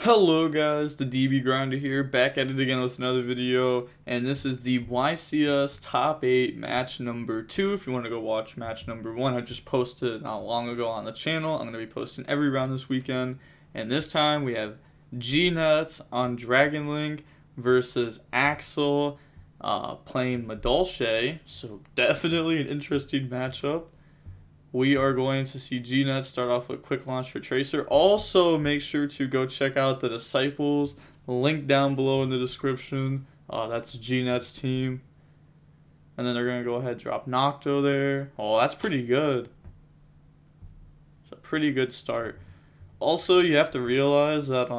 Hello guys, the DB Grinder here, back at it again with another video, and this is the YCS Top 8 match number 2. If you want to go watch match number 1, I just posted not long ago on the channel. I'm going to be posting every round this weekend, and this time we have G-Nuts on Dragon Link versus Axel playing Madolche, so definitely an interesting matchup. We are going to see G-Nuts start off with quick launch for Tracer. Also, make sure to go check out the Disciples. Link down below in the description. That's G-Nuts team. And then they're going to go ahead and drop Nocto there. Oh, that's pretty good. It's a pretty good start. Also, you have to realize that,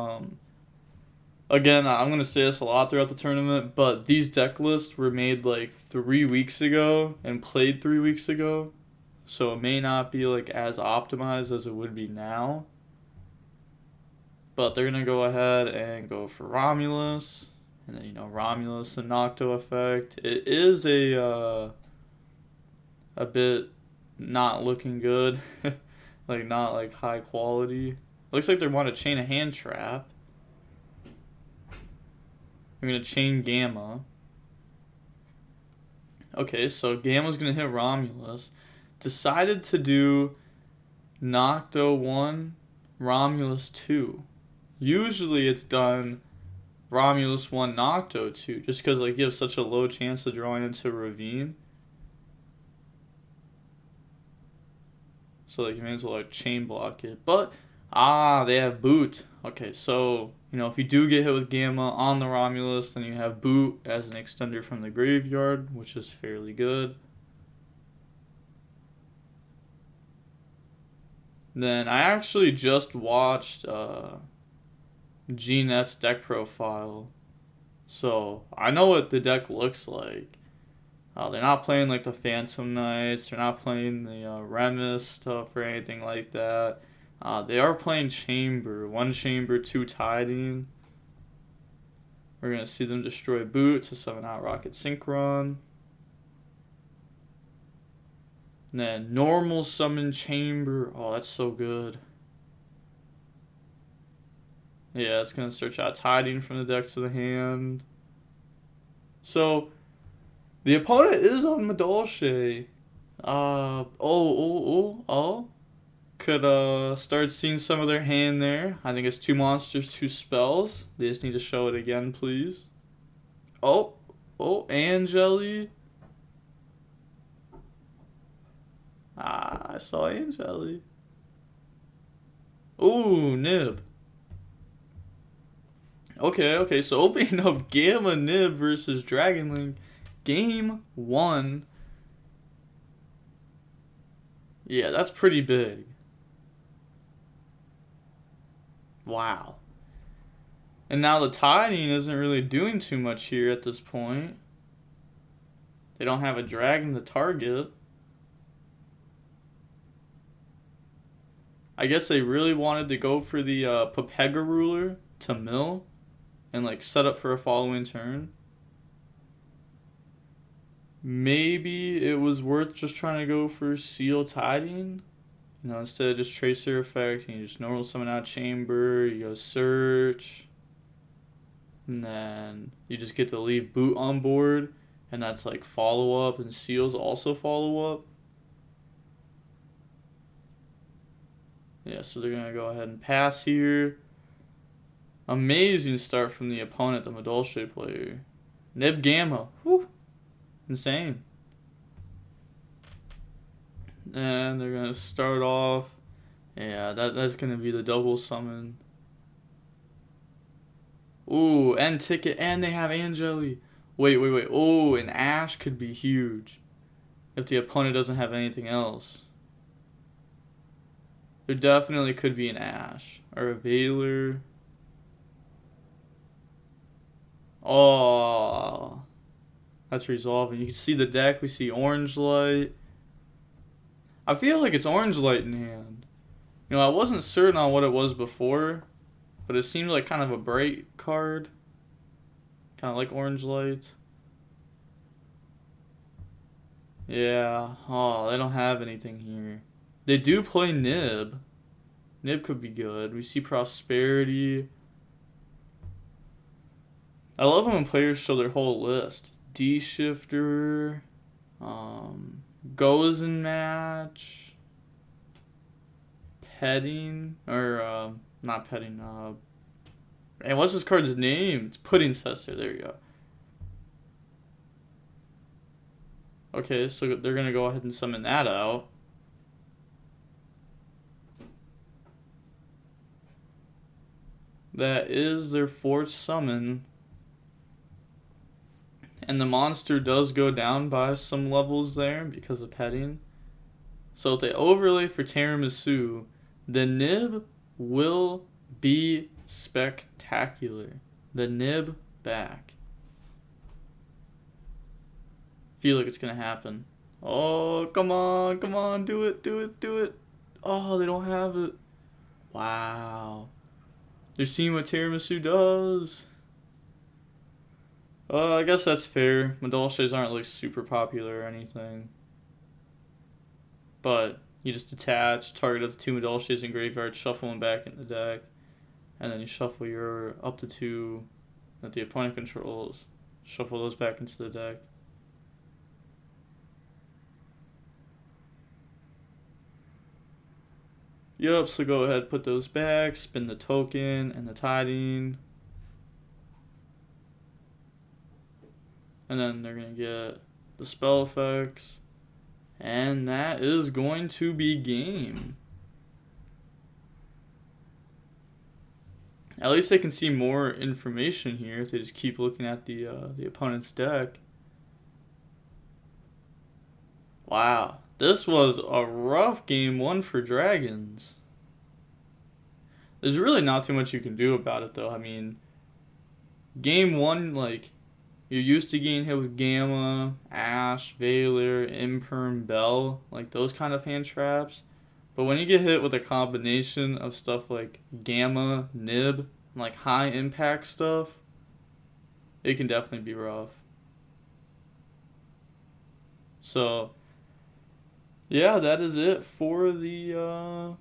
again, I'm going to say this a lot throughout the tournament, but these deck lists were made like 3 weeks ago and played 3 weeks ago. So it may not be like as optimized as it would be now. But they're going to go ahead and go for Romulus. And then, Romulus and Nocto effect. It is a bit not looking good. Like, not like high quality. Looks like they want to chain a hand trap. I'm going to chain Gamma. Okay, so Gamma's going to hit Romulus. Decided to do Nocto 1, Romulus 2. Usually it's done Romulus 1, Nocto 2, just because like you have such a low chance of drawing into Ravine. So like you may as well like chain block it. But they have Boot. Okay, so if you do get hit with Gamma on the Romulus, then you have Boot as an extender from the graveyard, which is fairly good. Then I actually just watched G-Net's deck profile, so I know what the deck looks like. They're not playing like the Phantom Knights, they're not playing the Remus stuff or anything like that. They are playing Chamber, 1 Chamber, 2 Tiding. We're going to see them destroy Boot to summon out Rocket Synchron. And then normal summon Chamber. Oh, that's so good. Yeah, it's going to search out Tiding from the deck to the hand. So, the opponent is on Madolche. Could start seeing some of their hand there. I think it's 2 monsters, 2 spells. They just need to show it again, please. Angeli. I saw Angeli. Ooh, Nib. Okay, so opening up Gamma Nib versus Dragon Link. Game 1. Yeah, that's pretty big. Wow. And now the Tiding isn't really doing too much here at this point. They don't have a dragon to target. I guess they really wanted to go for the Pepega ruler to mill and like set up for a following turn. Maybe it was worth just trying to go for Seal Tiding. Instead of just Tracer effect, you just normal summon out Chamber, you go search. And then you just get to leave Boot on board. And that's like follow up, and Seals also follow up. Yeah, so they're going to go ahead and pass here. Amazing start from the opponent, the Madolche player. Nib Gamma. Whew. Insane. And they're going to start off. Yeah, that's going to be the double summon. Ooh, end ticket, and they have Angeli. Wait. Oh, an Ash could be huge if the opponent doesn't have anything else. There definitely could be an Ash or a Veiler. Oh, that's resolving. You can see the deck. We see Orange Light. I feel like it's Orange Light in hand. I wasn't certain on what it was before, but it seemed like kind of a bright card. Kind of like Orange Light. Yeah. Oh, they don't have anything here. They do play Nib. Nib could be good. We see Prosperity. I love when players show their whole list. D-shifter, goes in match, petting, or not petting, and what's this card's name? It's Pudding Cessor, there you go. Okay, so they're gonna go ahead and summon that out. That is their 4th summon. And the monster does go down by some levels there because of petting. So if they overlay for Tiramisu, the nib will be spectacular. The nib back. Feel like it's gonna happen. Oh, come on, do it. Oh, they don't have it. Wow. They're seeing what Tiramisu does. I guess that's fair. Madolches aren't like super popular or anything. But you just attach, target up to 2 Madolches in graveyard, shuffle them back in the deck, and then you shuffle your up to 2 that the opponent controls. Shuffle those back into the deck. Yup, so go ahead, put those back, spin the token and the tiding. And then they're going to get the spell effects. And that is going to be game. At least they can see more information here if they just keep looking at the opponent's deck. Wow, this was a rough game 1 for Dragons. There's really not too much you can do about it though. I mean, game 1, like, you're used to getting hit with Gamma, Ash, Valor, Imperm, Bell, like those kind of hand traps. But when you get hit with a combination of stuff like Gamma, Nib, like high impact stuff, it can definitely be rough. So, yeah, that is it for the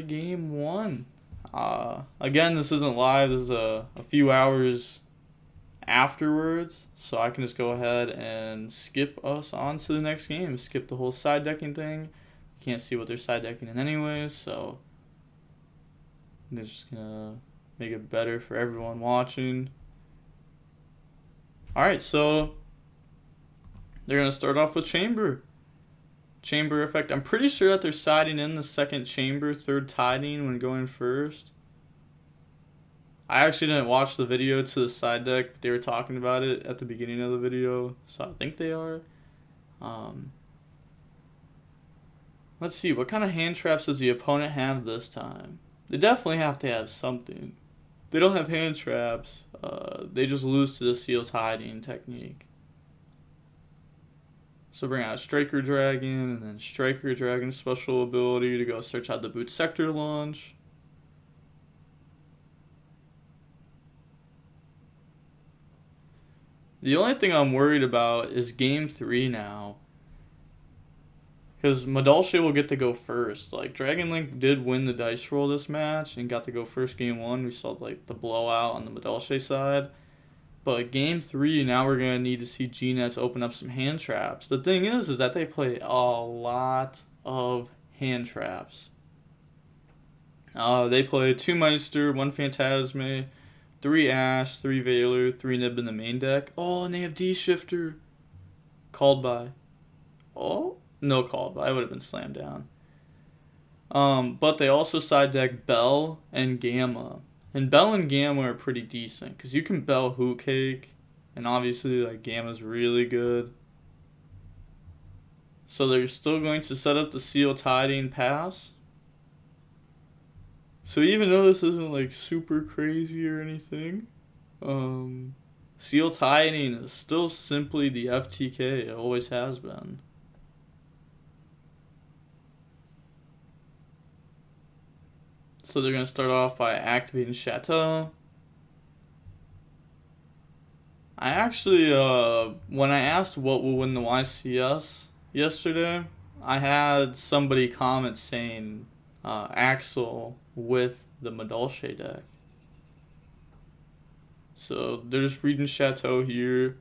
game 1. Again, this isn't live. This is a few hours afterwards, so I can just go ahead and skip us on to the next game. Skip the whole side decking thing. You can't see what they're side decking in anyways, so they're just gonna make it better for everyone watching. Alright, so they're gonna start off with Chamber effect. I'm pretty sure that they're siding in the 2nd Chamber, 3rd tiding when going first. I actually didn't watch the video to the side deck, but they were talking about it at the beginning of the video, so I think they are. Let's see, what kind of hand traps does the opponent have this time? They definitely have to have something. They don't have hand traps, they just lose to the seal tiding technique. So bring out Striker Dragon, and then Striker Dragon's special ability to go search out the Boot Sector launch. The only thing I'm worried about is game 3 now. Because Madolche will get to go first. Like, Dragon Link did win the dice roll this match and got to go first game 1. We saw, like, the blowout on the Madolche side. But game 3, now we're going to need to see G-Nets open up some hand traps. The thing is that they play a lot of hand traps. They play 2 Meister, 1 Phantasme, 3 Ash, 3 Valor, 3 Nib in the main deck. Oh, and they have D-Shifter. Called by. Oh, no called by. I would have been slammed down. But they also side deck Bell and Gamma. And Bell and Gamma are pretty decent, because you can Bell Hoot Cake, and obviously like Gamma's really good. So they're still going to set up the Seal Tiding pass. So even though this isn't like super crazy or anything, Seal Tiding is still simply the FTK. It always has been. So they're going to start off by activating Chateau. I actually, when I asked what will win the YCS yesterday, I had somebody comment saying Axel with the Madolche deck. So they're just reading Chateau here.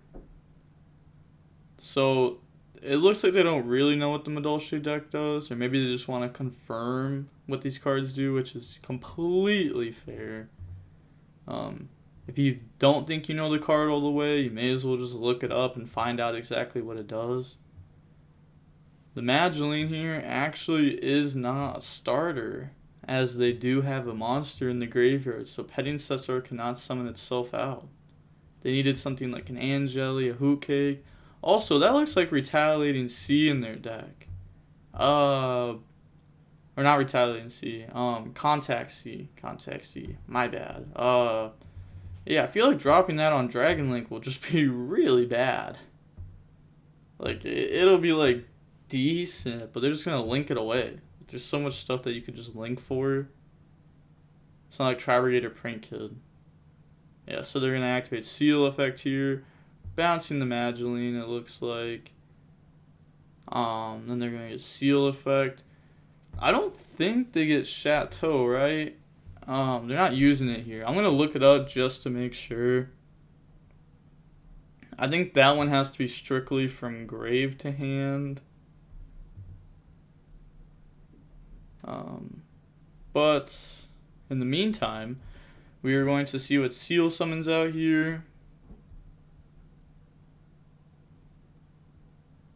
So it looks like they don't really know what the Madolche deck does, or maybe they just want to confirm what these cards do, which is completely fair. If you don't think you know the card all the way, you may as well just look it up and find out exactly what it does. The Madolche here actually is not a starter, as they do have a monster in the graveyard, so Petting Cesar cannot summon itself out. They needed something like an Angeli, a Hookcake. Also, that looks like Retaliating Sea in their deck. Or not Retaliating Sea. Contact Sea. My bad. Yeah, I feel like dropping that on Dragon Link will just be really bad. Like, it'll be, like, decent, but they're just gonna link it away. There's so much stuff that you could just link for. It's not like Trabrigator Prank Kid. Yeah, so they're gonna activate Seal Effect here. Bouncing the Madolche, it looks like. Then they're gonna get Seal Effect. I don't think they get Chateau, right? They're not using it here. I'm gonna look it up just to make sure. I think that one has to be strictly from grave to hand. But in the meantime, we are going to see what Seal summons out here.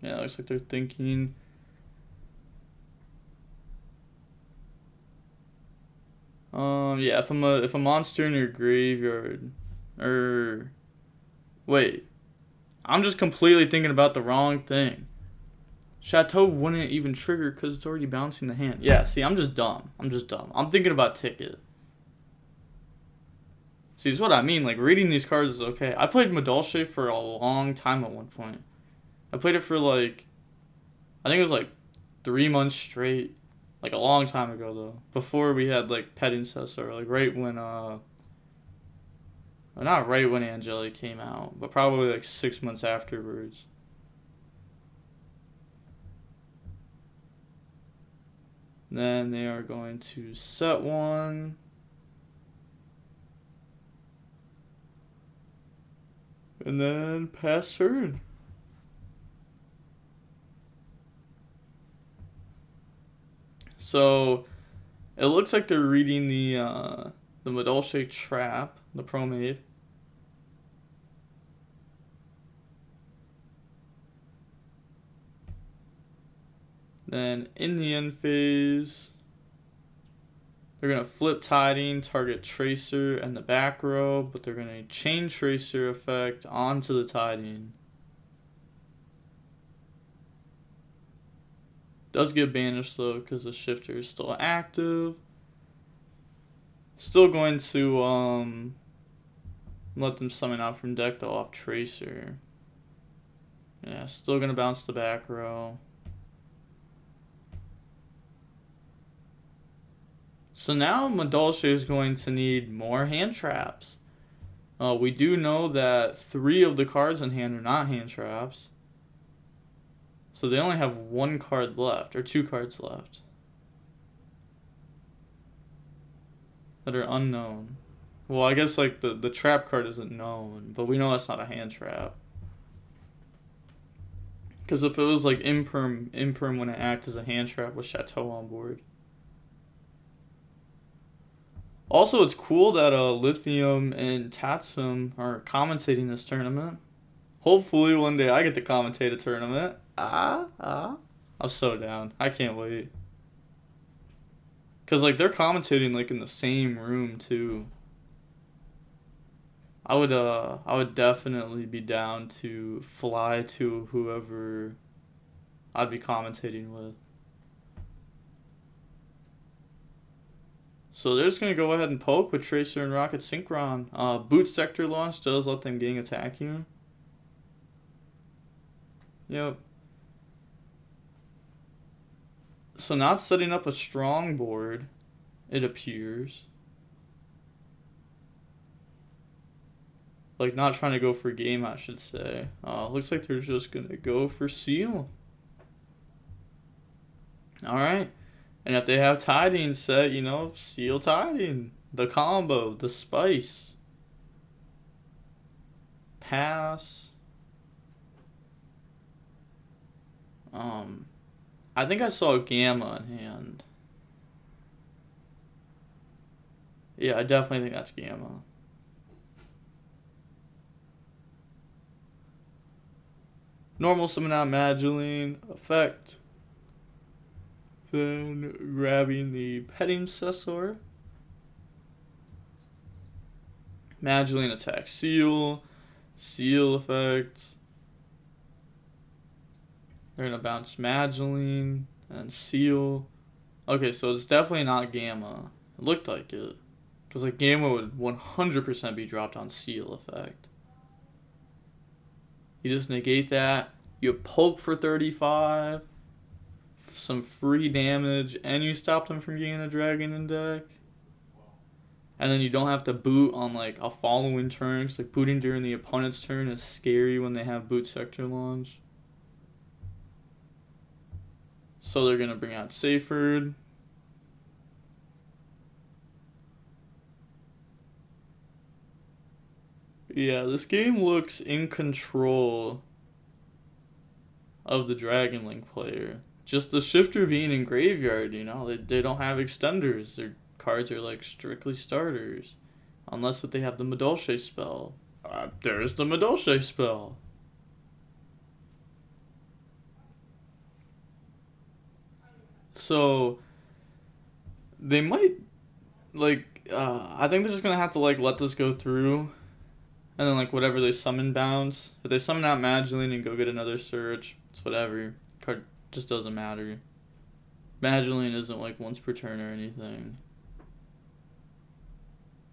Yeah, it looks like they're thinking. Yeah, if a monster in your graveyard, wait, I'm just completely thinking about the wrong thing. Chateau wouldn't even trigger because it's already bouncing the hand. Yeah, see, I'm just dumb. I'm thinking about Ticket. See, it's what I mean. Like, reading these cards is okay. I played Madolche for a long time at one point. I played it for, like, I think it was, like, 3 months straight. Like, a long time ago, though. Before we had, like, Petting Cesar. Like, right when, well, not right when Angeli came out, but probably, like, 6 months afterwards. Then they are going to set one. And then pass turn. So it looks like they're reading the Madolche Trap, the Promade. Then in the end phase, they're going to flip Tiding, target Tracer and the back row, but they're going to chain Tracer effect onto the Tiding. Does get banished though because the shifter is still active. Still going to let them summon out from deck though off Tracer. Yeah, still going to bounce the back row. So now Madolche is going to need more hand traps. We do know that 3 of the cards in hand are not hand traps. So they only have 1 card left, or 2 cards left. That are unknown. Well, I guess like the trap card isn't known, but we know that's not a hand trap. Because if it was like Imperm wouldn't act as a hand trap with Chateau on board. Also, it's cool that Lithium and Tatsum are commentating this tournament. Hopefully one day I get to commentate a tournament. I'm so down. I can't wait. Cause like they're commentating like in the same room too. I would definitely be down to fly to whoever I'd be commentating with. So they're just going to go ahead and poke with Tracer and Rocket Synchron. Boot Sector launch does let them gang attack you. Yep. So not setting up a strong board, it appears. Like not trying to go for game, I should say. Looks like they're just going to go for Seal. Alright. And if they have Tiding set, Seal Tiding. The combo, the spice. pass. I think I saw Gamma in hand. Yeah, I definitely think that's Gamma. Normal summon out Madeline effect. Then grabbing the Petting Cessor. Madeline attack Seal. Seal effect. They're gonna bounce Madeline and Seal. Okay, so it's definitely not Gamma. It looked like it. Because like Gamma would 100% be dropped on Seal effect. You just negate that. You poke for 35. Some free damage. And you stop them from getting a dragon in deck. And then you don't have to boot on like a following turn. Cause like booting during the opponent's turn is scary when they have boot sector launch. So they're going to bring out Seyfried. Yeah, this game looks in control of the Dragon Link player. Just the Shifter being in graveyard, you know, they don't have extenders. Their cards are like strictly starters. Unless if they have the Madolche spell. There's the Madolche spell. So they might like I think they're just gonna have to like let this go through, and then like whatever they summon bounce. If they summon out Madeline and go get another search, it's whatever. Card just doesn't matter. Madeline isn't like once per turn or anything.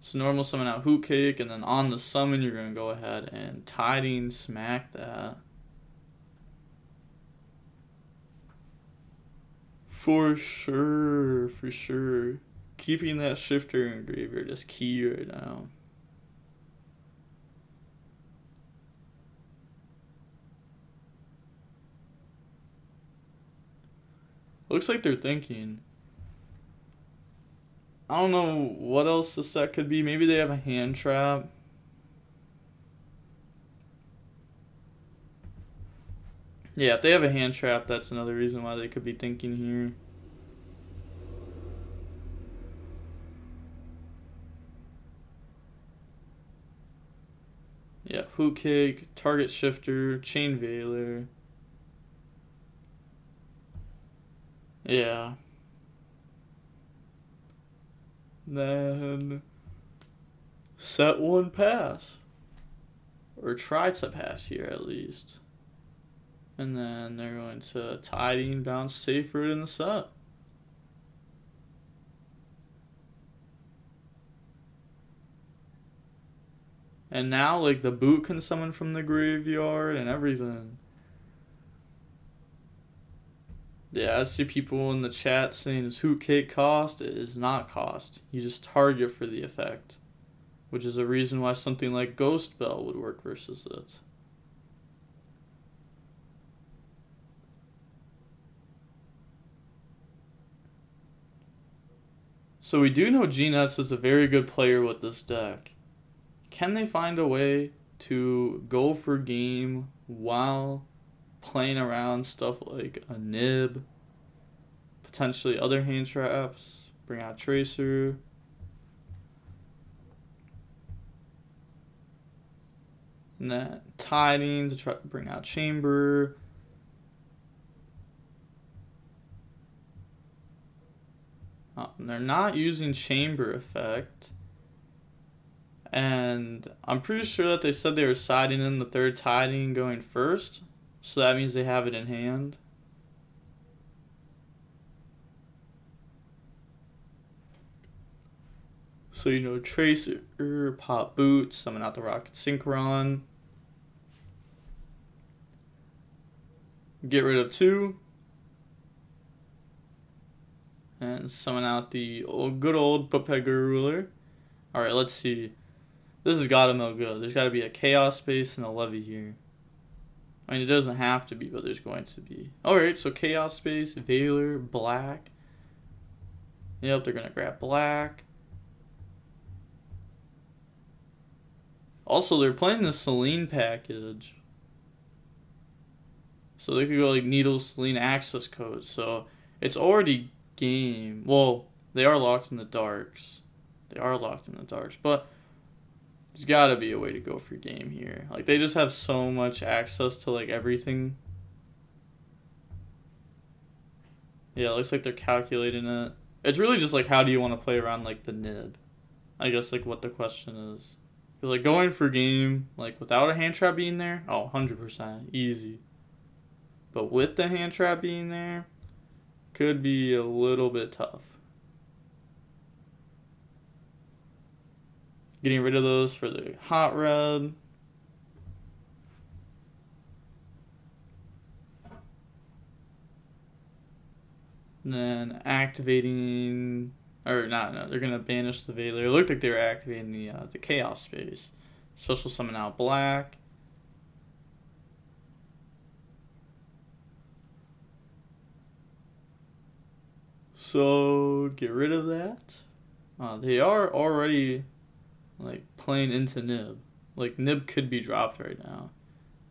So normal summon out Hoot Cake, and then on the summon you're gonna go ahead and Tiding smack that. For sure, for sure. Keeping that Shifter in graveyard is key right now. Looks like they're thinking. I don't know what else the set could be. Maybe they have a hand trap. Yeah, if they have a hand trap, that's another reason why they could be thinking here. Yeah, Hoot Cake, Target Shifter, Chain Veiler. Yeah. Then set one pass. Or try to pass here at least. And then they're going to Tiding, bounce Seyfried in the set. And now, like, the boot can summon from the graveyard and everything. Yeah, I see people in the chat saying, is Hoot Cake cost? It is not cost. You just target for the effect. Which is a reason why something like Ghost Bell would work versus it. So we do know G-Nuts is a very good player with this deck. Can they find a way to go for game while playing around stuff like a Nib, potentially other hand traps, bring out Tracer? And then Tiding to try to bring out Chamber. They're not using Chamber effect. And I'm pretty sure that they said they were siding in the third Tiding going first. So that means they have it in hand. So, you know, Tracer, pop Boots, summon out the Rocket Synchron. Get rid of 2. And summon out the good old Pupega Ruler. Alright, let's see. This has got to go good. There's got to be a Chaos Space and a Levy here. I mean, it doesn't have to be, but there's going to be. Alright, so Chaos Space, Veiler, Black. Yep, they're going to grab Black. Also, they're playing the Selene package. So they could go like Needle Selene access code. So it's already game. Well, they are locked in the darks. But there's gotta be a way to go for game here. Like, they just have so much access to like everything. Yeah, it looks like they're calculating it. It's really just like, how do you want to play around like the nib? I guess like what the question is. Because like going for game, like without a hand trap being there, oh, 100%, easy. But with the hand trap being there, could be a little bit tough. Getting rid of those for the hot red. And then activating, or not, no, they're gonna banish the Veiler. It looked like they were activating the Chaos Space. Special summon out black. So get rid of that. They are already like playing into Nib. Like Nib could be dropped right now.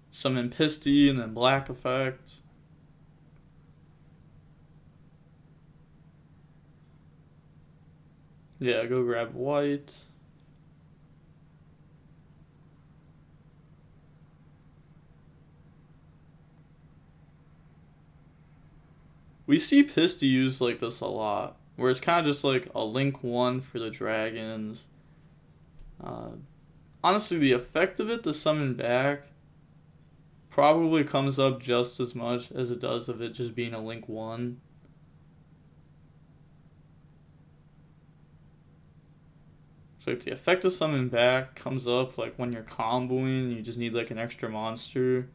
Summon Pisty and then black effect. Yeah, go grab white. We see Pisty used like this a lot, where it's kind of just like a link 1 for the dragons. Honestly, the effect of it to summon back probably comes up just as much as it does of it just being a link 1. So like the effect of summon back comes up like when you're comboing and you just need like an extra monster.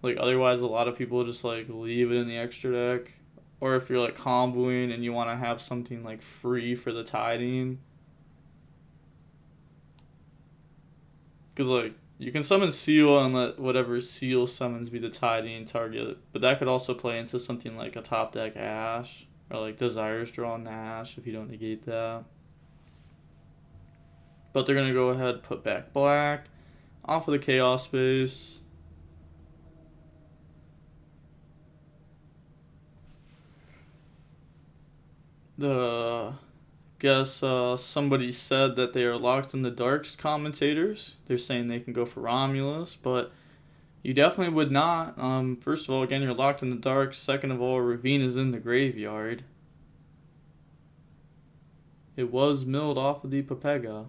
Like otherwise a lot of people just like leave it in the extra deck. Or if you're like comboing and you want to have something like free for the tiding. Because like you can summon Seal and let whatever Seal summons be the tiding target. But that could also play into something like a top deck Ash. Or like Desires Draw Nash if you don't negate that. But they're going to go ahead, put back black. Off of the Chaos Space. Somebody said that they are locked in the darks commentators. They're saying they can go for Romulus, but you definitely would not. First of all, again, you're locked in the dark. Second of all, Ravine is in the graveyard. It was milled off of the Papega.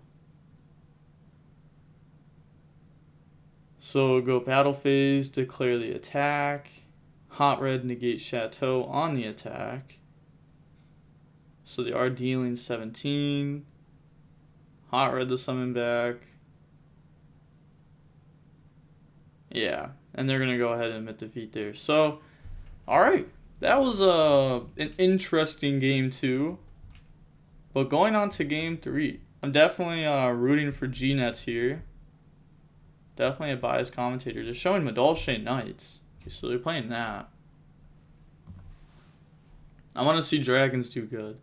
So go battle phase, declare the attack. Hot red negate Chateau on the attack. So they are dealing 17. Hot red the summon back. Yeah, and they're going to go ahead and admit defeat there. So, alright. That was an interesting game 2. But going on to game 3. I'm definitely rooting for G-Nets here. Definitely a biased commentator. They're showing Madolche Knights. Okay, so they're playing that. I want to see Dragons do good.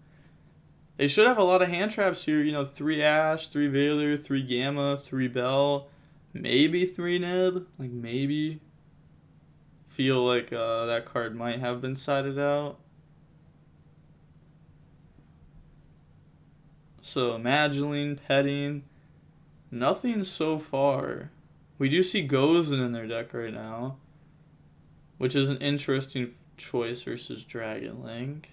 They should have a lot of hand traps here. You know, 3 Ash, 3 Veiler, 3 Gamma, 3 Bell. Maybe 3 Nib. Like, maybe. Feel like that card might have been sided out. So, Mageling, Petting. Nothing so far. We do see Gozen in their deck right now. Which is an interesting choice versus Dragon Link.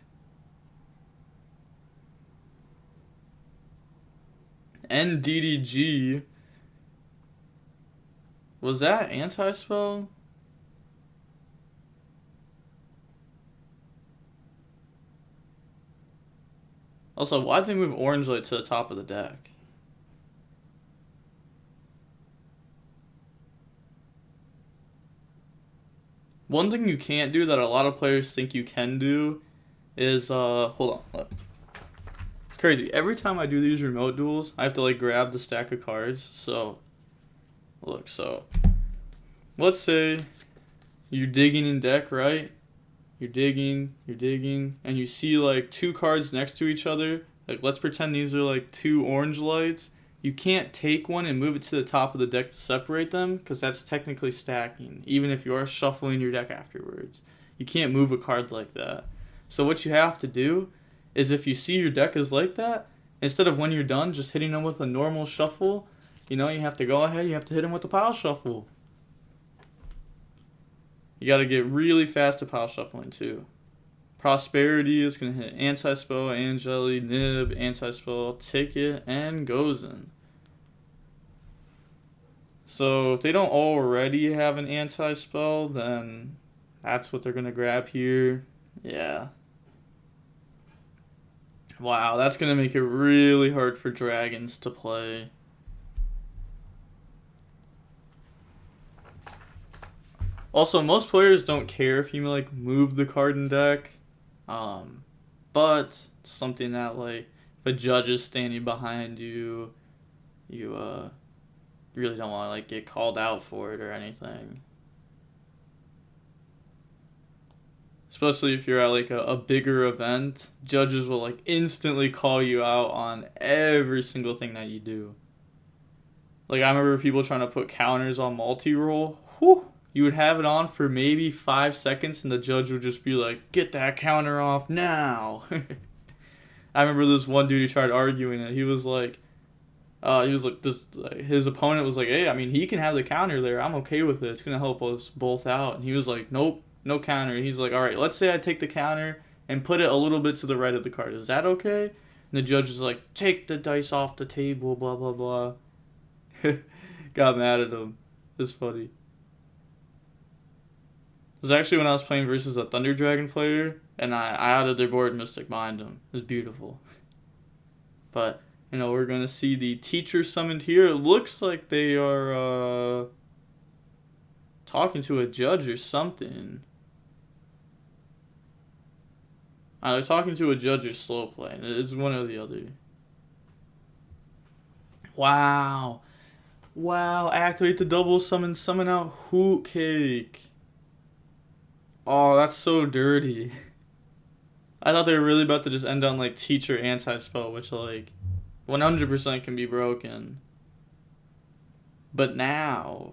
NDDG. Was that anti-spell? Also, why'd they move Orange Light to the top of the deck? One thing you can't do that a lot of players think you can do is, hold on, look. It's crazy. Every time I do these remote duels, I have to, like, grab the stack of cards. So, look, so, let's say you're digging in deck, right? You're digging, and you see, like, 2 cards next to each other. Like, let's pretend these are, like, 2 orange lights. you can't take one and move it to the top of the deck to separate them, because that's technically stacking, even if you are shuffling your deck afterwards. You can't move a card like that. So what you have to do is, if you see your deck is like that, instead of when you're done just hitting them with a normal shuffle, you know, you have to go ahead, you have to hit them with a pile shuffle. You got to get really fast at pile shuffling too. Prosperity is going to hit Anti-Spell, Angeli, Nib, Anti-Spell, Ticket, and Gozen. So if they don't already have an Anti-Spell, then that's what they're going to grab here. Yeah. Wow, that's going to make it really hard for dragons to play. Also, most players don't care if you like move the card in deck. But something that, like, if a judge is standing behind you, you really don't want to like get called out for it or anything. Especially if you're at like a bigger event, judges will like instantly call you out on every single thing that you do. Like, I remember people trying to put counters on multi-roll. Whew! You would have it on for maybe 5 seconds and the judge would just be like, get that counter off now. I remember this one dude who tried arguing it. He was like, his opponent was like, hey, I mean, he can have the counter there. I'm okay with it. It's going to help us both out. And he was like, nope, no counter. And he's like, all right, let's say I take the counter and put it a little bit to the right of the card. Is that okay? And the judge is like, take the dice off the table, blah, blah, blah. Got mad at him. It's funny. It was actually when I was playing versus a Thunder Dragon player, and I added their board Mystic Mind him. It was beautiful. But, you know, we're going to see the teacher summoned here. It looks like they are talking to a judge or something. They're talking to a judge or slow play. It's one or the other. Wow. Wow, activate the double summon, summon out Hoot Cake. Oh, that's so dirty. I thought they were really about to just end on like teacher anti-spell, which like 100% can be broken. But now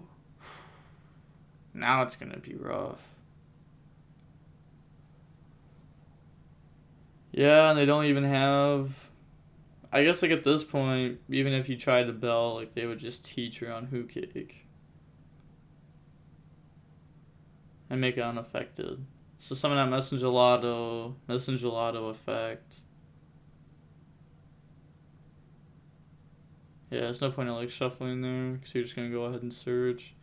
it's gonna be rough. Yeah, and they don't even have, I guess like at this point, even if you tried to bell, like they would just teacher on Hoot Cake and make it unaffected. So summon that Messengelado effect. Yeah, there's no point in like shuffling there, because you're just gonna go ahead and search.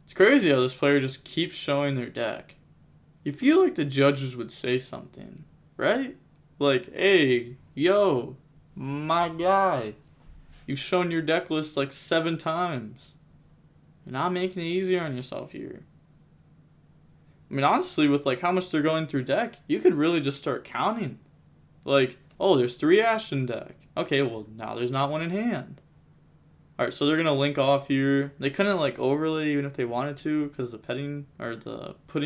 It's crazy how this player just keeps showing their deck. You feel like the judges would say something, right? Like, hey, yo, my guy, you've shown your deck list like 7 times. You're not making it easier on yourself here. I mean, honestly, with like how much they're going through deck, you could really just start counting. Like, oh, there's 3 Ash in deck. Okay, well, now there's not one in hand. Alright, so they're going to link off here. They couldn't like overlay even if they wanted to, because the pudding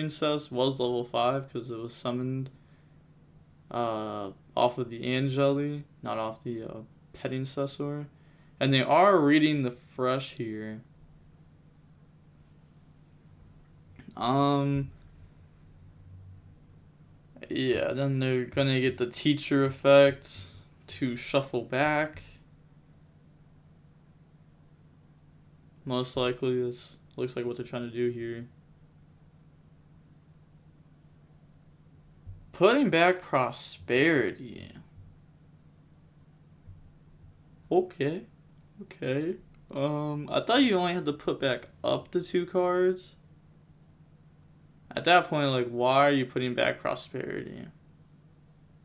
cess was level 5 because it was summoned off of the Angeli, not off the petting cessor. And they are reading the fresh here. Yeah, then they're gonna get the teacher effect to shuffle back. Most likely, this looks like what they're trying to do here. Putting back prosperity. Okay. I thought you only had to put back up to 2 cards. At that point, like, why are you putting back prosperity?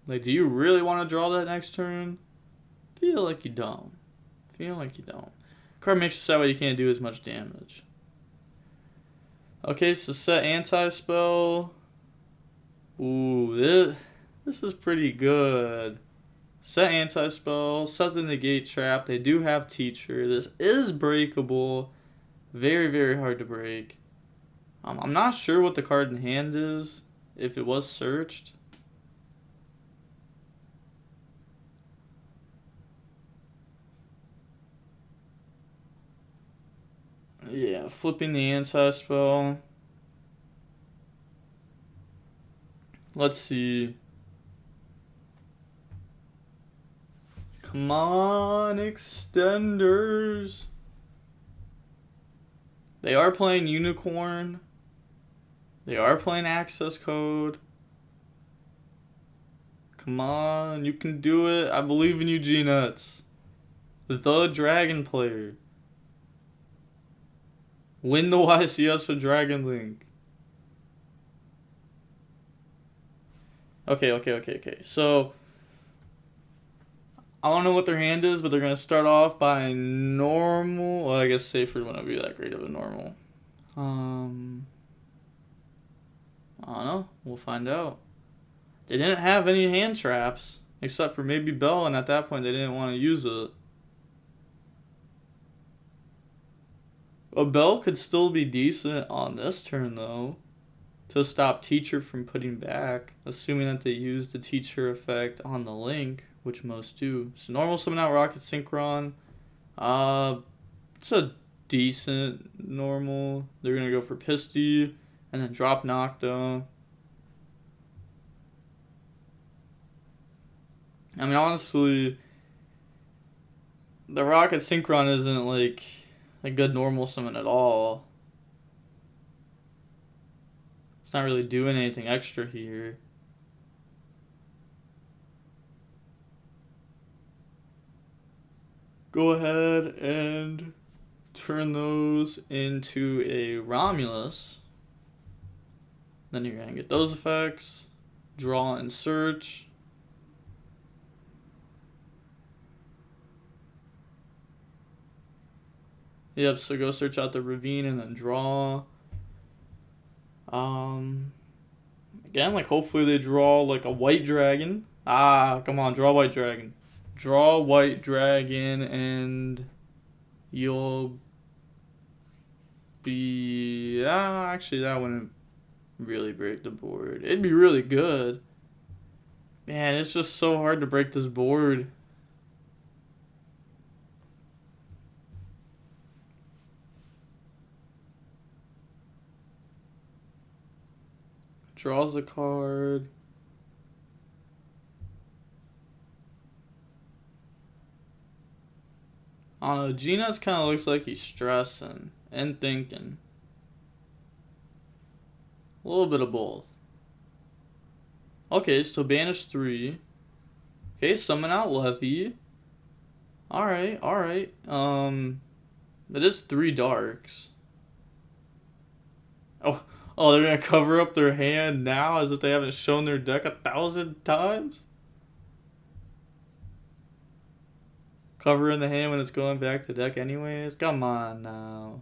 Like, do you really want to draw that next turn? Feel like you don't. Card makes it that way you can't do as much damage. Okay, so set anti-spell. Ooh, this is pretty good. Set anti-spell, set the negate trap. They do have teacher. This is breakable. Very, very hard to break. I'm not sure what the card in hand is, if it was searched. Yeah, flipping the anti-spell. Let's see. Come on, extenders. They are playing Unicorn. They are playing Access Code. Come on, you can do it. I believe in you, G-Nuts. The Dragon player. Win the YCS with Dragon Link. Okay. So, I don't know what their hand is, but they're going to start off by normal. Well, I guess Safer wouldn't be that great of a normal. I don't know. We'll find out. They didn't have any hand traps, except for maybe Bell, and at that point they didn't want to use it. A Bell could still be decent on this turn, though, to stop Teacher from putting back, assuming that they use the Teacher effect on the Link, which most do. So normal summon out Rocket Synchron. It's a decent normal. They're going to go for Pisty, and then drop Nocto. I mean, honestly, the Rocket Synchron isn't like a good normal summon at all. It's not really doing anything extra here. Go ahead and turn those into a Romulus. Then you're going to get those effects. Draw and search. Yep, so go search out the Ravine and then draw. Again, like hopefully they draw like a White Dragon. Come on, draw White Dragon. Draw White Dragon and you'll be... actually that wouldn't really break the board. It'd be really good. Man, it's just so hard to break this board. Draws a card. I don't know. Gina's kind of looks like he's stressing and thinking. A little bit of both. Okay, so banish 3. Okay, summon out Levy. Alright. That is 3 darks. Oh, they're gonna cover up their hand now as if they haven't shown their deck 1,000 times? Covering the hand when it's going back to deck anyways? Come on now.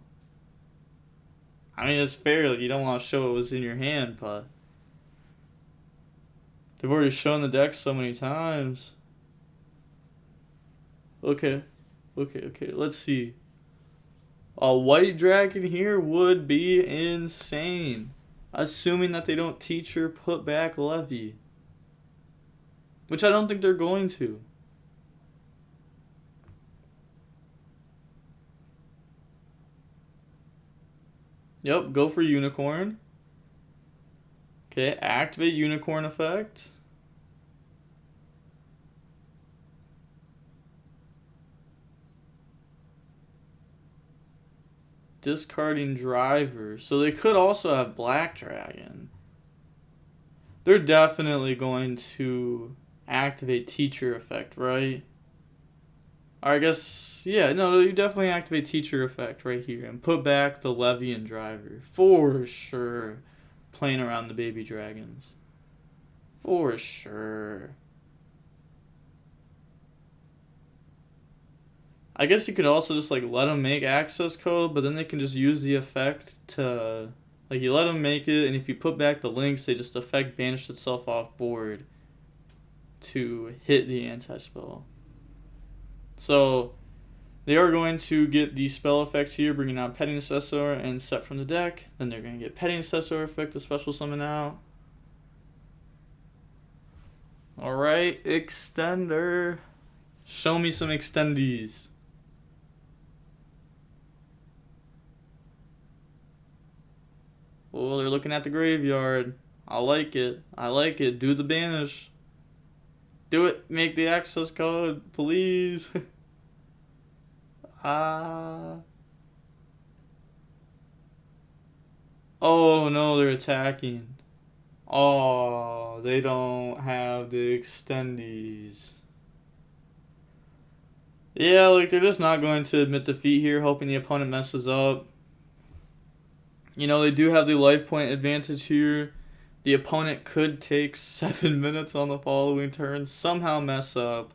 I mean, it's fair, like, you don't want to show what was in your hand, but they've already shown the deck so many times. Okay, let's see. A White Dragon here would be insane. Assuming that they don't Teacher put back Levy. Which I don't think they're going to. Yep, go for Unicorn. Okay, activate Unicorn effect. Discarding Driver. So they could also have Black Dragon. They're definitely going to activate Teacher effect, right? Or I guess, yeah, no, you definitely activate Teacher effect right here and put back the Levy and Driver. For sure. Playing around the baby dragons. For sure. I guess you could also just like let them make access code, but then they can just use the effect to, like, you let them make it, and if you put back the links, they just effect banish itself off board to hit the anti-spell. So they are going to get the spell effects here, bringing out Petting Assessor and set from the deck. Then they're going to get Petting Assessor effect to special summon out. Alright, Extender. Show me some extendies. Oh, they're looking at the graveyard. I like it. I like it. Do the banish. Do it. Make the access code, please. Ah. Oh no, they're attacking. Oh, they don't have the extendies. Yeah, like they're just not going to admit defeat here, hoping the opponent messes up. You know, they do have the life point advantage here. The opponent could take 7 minutes on the following turn, somehow mess up.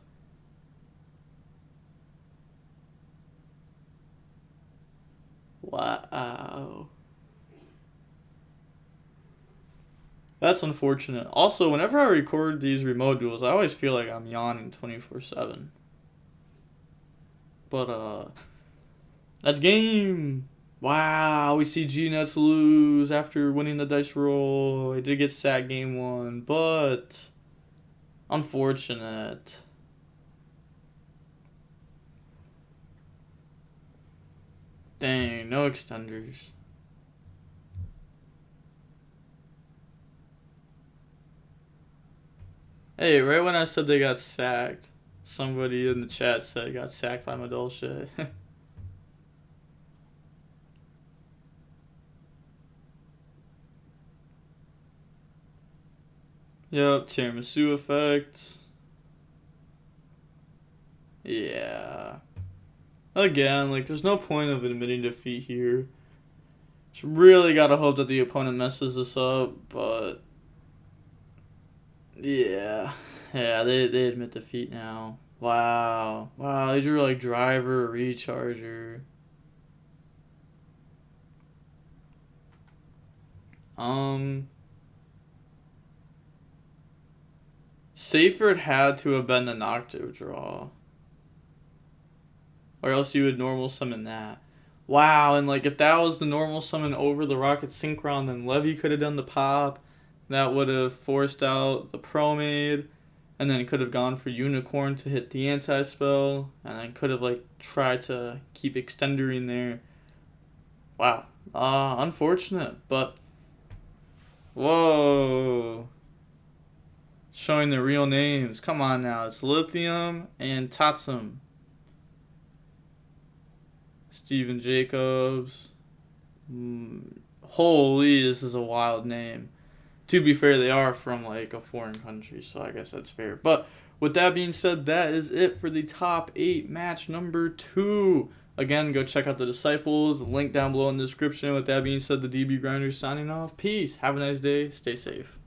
Wow. That's unfortunate. Also, whenever I record these remote duels, I always feel like I'm yawning 24/7. But, that's game. Wow, we see G-Nuts lose after winning the dice roll. He did get sacked game 1, but unfortunate. Dang, no extenders. Hey, right when I said they got sacked, somebody in the chat said he got sacked by Madolche. Yep, tiramisu effect. Yeah. Again, like, there's no point of admitting defeat here. Just really gotta hope that the opponent messes this up, but... Yeah. Yeah, they admit defeat now. Wow. Wow, they drew, like, driver, recharger. Seyfert had to have been the Nocto draw. Or else you would normal summon that. Wow, and like if that was the normal summon over the Rocket Synchron, then Levy could have done the pop. That would have forced out the Promade. And then could have gone for Unicorn to hit the anti-spell. And then could have like tried to keep Extender in there. Wow. Unfortunate, but... Whoa. Showing the real names. Come on now. It's Lithium and Tatsum. Steven Jacobs. Holy, this is a wild name. To be fair, they are from like a foreign country, so I guess that's fair. But with that being said, that is it for the top 8 match number 2. Again, go check out the Disciples. Link down below in the description. With that being said, the DB Grinders signing off. Peace. Have a nice day. Stay safe.